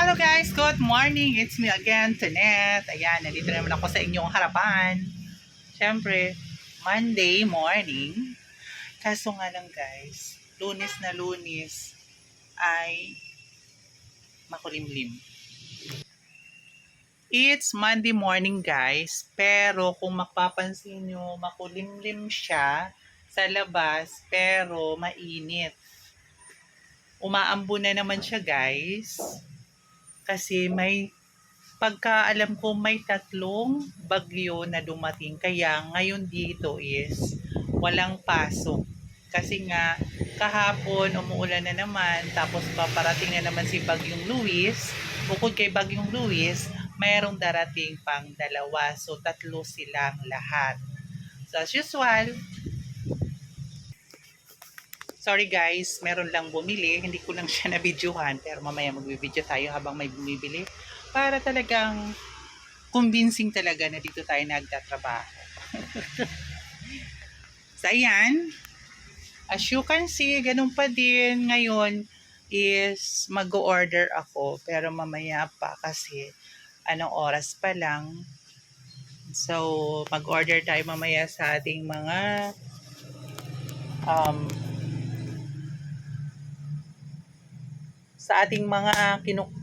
Hello guys, good morning. It's me again, Tanet. Ayan, nandito naman ako sa inyong harapan. Siyempre, Monday morning. Kaso nga lang guys, Lunes na Lunes ay makulimlim. It's Monday morning guys, pero kung mapapansin nyo, makulimlim siya sa labas, pero mainit. Umaambo na naman siya guys, kasi pagkaalam ko may tatlong bagyo na dumating. Kaya ngayon dito is walang pasok. Kasi nga kahapon umuulan na naman, tapos paparating na naman si Bagyong Luis. Bukod kay Bagyong Luis, mayroong darating pang dalawa. So tatlo silang lahat. So as usual, sorry guys, meron lang bumili. Hindi ko lang siya na-videohan, pero mamaya magbibideo tayo habang may bumibili. Para talagang convincing talaga na dito tayo nagtatrabaho. So ayan, as you can see, ganun pa din ngayon is mag-order ako. Pero mamaya pa kasi anong oras pa lang. So mag-order tayo mamaya sa ating mga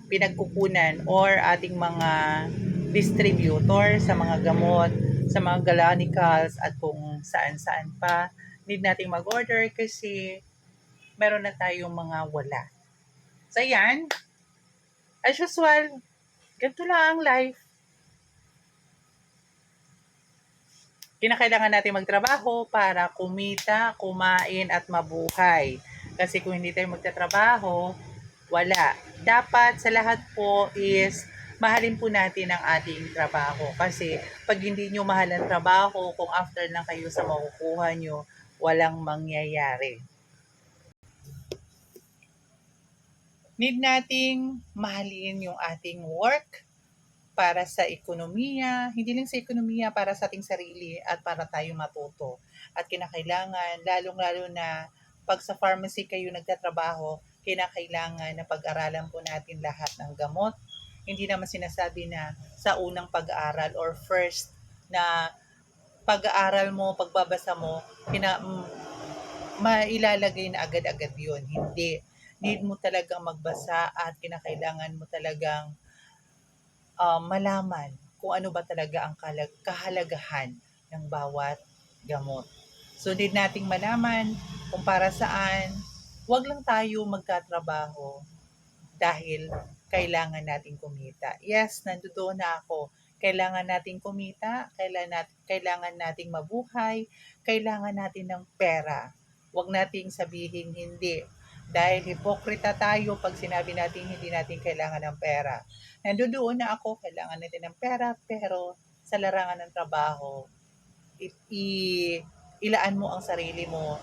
pinagkukunan or ating mga distributor sa mga gamot, sa mga galanicals at kung saan-saan pa. Need nating mag-order kasi meron na tayong mga wala. So yan, as usual, ganito lang ang life. Kinakailangan natin magtrabaho para kumita, kumain at mabuhay. Kasi kung hindi tayo magtatrabaho, wala. Dapat sa lahat po is mahalin po natin ang ating trabaho. Kasi pag hindi nyo mahal ang trabaho, kung after lang kayo sa makukuha nyo, walang mangyayari. Need nating mahalin yung ating work para sa ekonomiya, hindi lang sa ekonomiya, para sa ating sarili at para tayo matuto. At kinakailangan, lalong-lalo na pag sa pharmacy kayo nagtatrabaho, kinakailangan na pag-aralan po natin lahat ng gamot. Hindi naman sinasabi na sa unang pag-aaral or first na pag-aaral mo, pagbabasa mo, mailalagay na agad-agad yun. Hindi. Need mo talagang magbasa at kinakailangan mo talagang malaman kung ano ba talaga ang kahalagahan ng bawat gamot. So, need nating malaman kung para saan. Huwag lang tayo magkatrabaho dahil kailangan nating kumita. Yes, nandoon na ako. Kailangan nating kumita, kailangan nating mabuhay, kailangan natin ng pera. Huwag nating sabihin hindi. Dahil hipokrita tayo pag sinabi natin hindi natin kailangan ng pera. Nandoon na ako, kailangan natin ng pera, pero sa larangan ng trabaho, ilaan mo ang sarili mo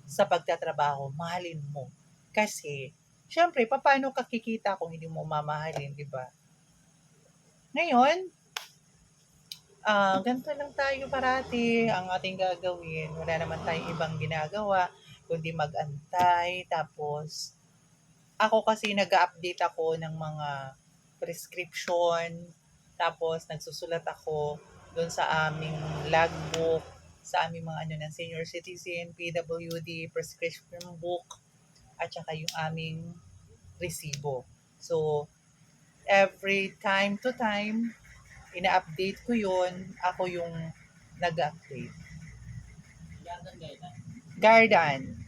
sa pagtatrabaho, mahalin mo. Kasi, syempre, paano ka kikita kung hindi mo mamahalin, di ba? Ngayon, ganito lang tayo parati ang ating gagawin. Wala naman tayong ibang ginagawa, kundi mag-antay. Tapos, ako kasi nag-update ako ng mga prescription. Tapos, nagsusulat ako doon sa aming logbook, sa aming mga ng senior citizen, PWD, prescription book, at saka yung aming resibo. So, every time to time, ina-update ko yun. Ako yung nag-update. Gardan.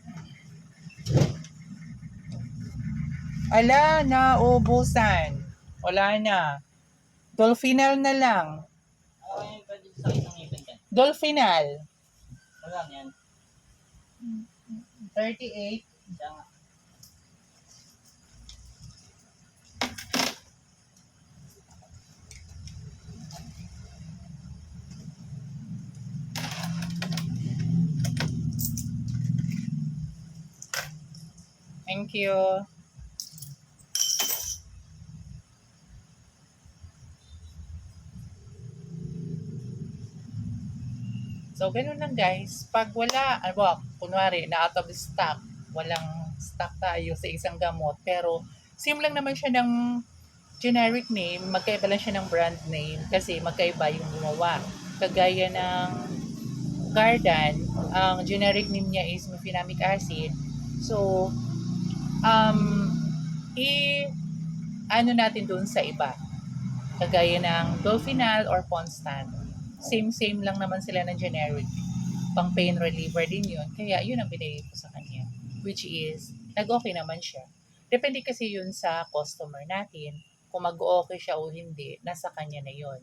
Ala, naubusan. Wala na. Dolphinal na lang. Dolphinal. Wala yan. 38. Thank you. So, ganun lang guys. Pag wala, kunwari, na out of stock, walang stock tayo sa isang gamot, pero Same lang naman siya ng generic name, magkaiba lang siya ng brand name kasi magkaiba yung gumawa. Kagaya ng Cardan, ang generic name niya is mefenamic acid. So, um, ano natin doon sa iba. Kagaya ng Dolphinal or Ponstan. Same-same lang naman sila ng generic. Pang pain reliever din yun. Kaya yun ang binigay ko sa kanya. Which is, nag-okay naman siya. Depende kasi yun sa customer natin. Kung mag-okay siya o hindi, nasa kanya na yun.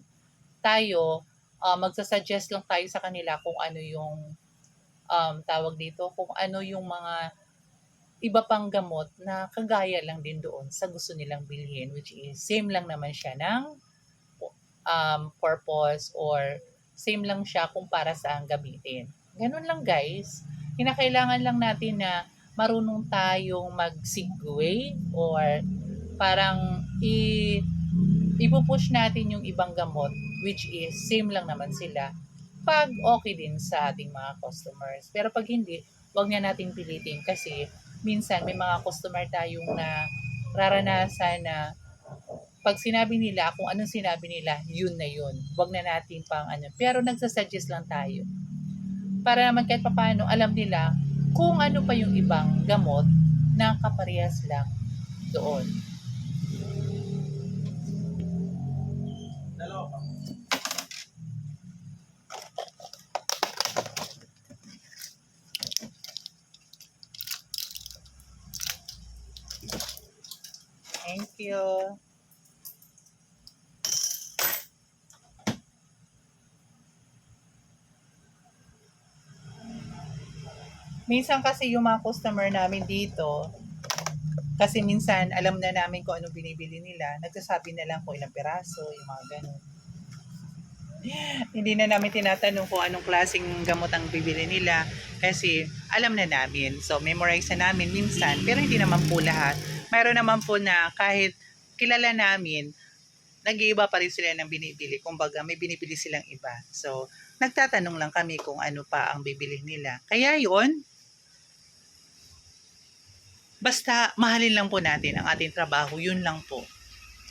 Tayo, magsasuggest lang tayo sa kanila kung ano yung tawag dito, kung ano yung mga iba pang gamot na kagaya lang din doon sa gusto nilang bilhin, which is same lang naman siya ng purpose or same lang siya kung para saan gamitin. Ganun lang guys. Kinakailangan lang natin na marunong tayong mag-segue or parang ipupush natin yung ibang gamot which is same lang naman sila pag okay din sa ating mga customers. Pero pag hindi, wag niya nating pilitin kasi minsan may mga customer tayong na raranasan na pag sinabi nila, kung anong sinabi nila, yun na yun. Wag na natin pang ano. Pero nagsasuggest lang tayo. Para naman kahit papaano, alam nila kung ano pa yung ibang gamot na kaparehas lang doon. Thank you. Minsan kasi yung mga customer namin dito, kasi minsan alam na namin kung anong binibili nila, nagsasabi na lang kung ilang piraso, yung mga ganun. Hindi na namin tinatanong kung anong klaseng gamot ang bibili nila kasi alam na namin. So, memorize na namin minsan, pero hindi naman po lahat. Mayroon naman po na kahit kilala namin, nag-iiba pa rin sila ng binibili. Kumbaga, may binibili silang iba. So, nagtatanong lang kami kung ano pa ang bibili nila. Kaya yon, basta mahalin lang po natin ang ating trabaho, yun lang po.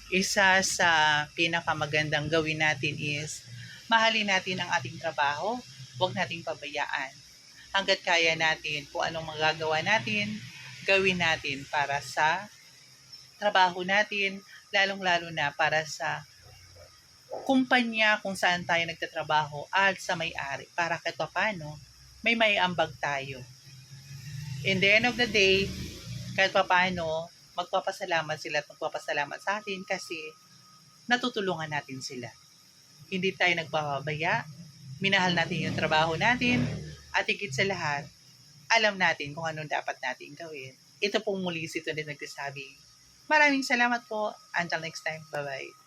Isa sa pinakamagandang gawin natin is mahalin natin ang ating trabaho, huwag nating pabayaan. Hanggat kaya natin kung anong magagawa natin, gawin natin para sa trabaho natin, lalong-lalo na para sa kumpanya kung saan tayo nagtatrabaho at sa may-ari para kahit paano may maiambag tayo. In the end of the day, kahit paano, magpapasalamat sila at magpapasalamat sa atin kasi natutulungan natin sila. Hindi tayo nagpapabaya, minahal natin yung trabaho natin, at higit sa lahat, alam natin kung anong dapat natin gawin. Ito pong muli si Tunde nagsasabi. Maraming salamat po. Until next time. Bye-bye.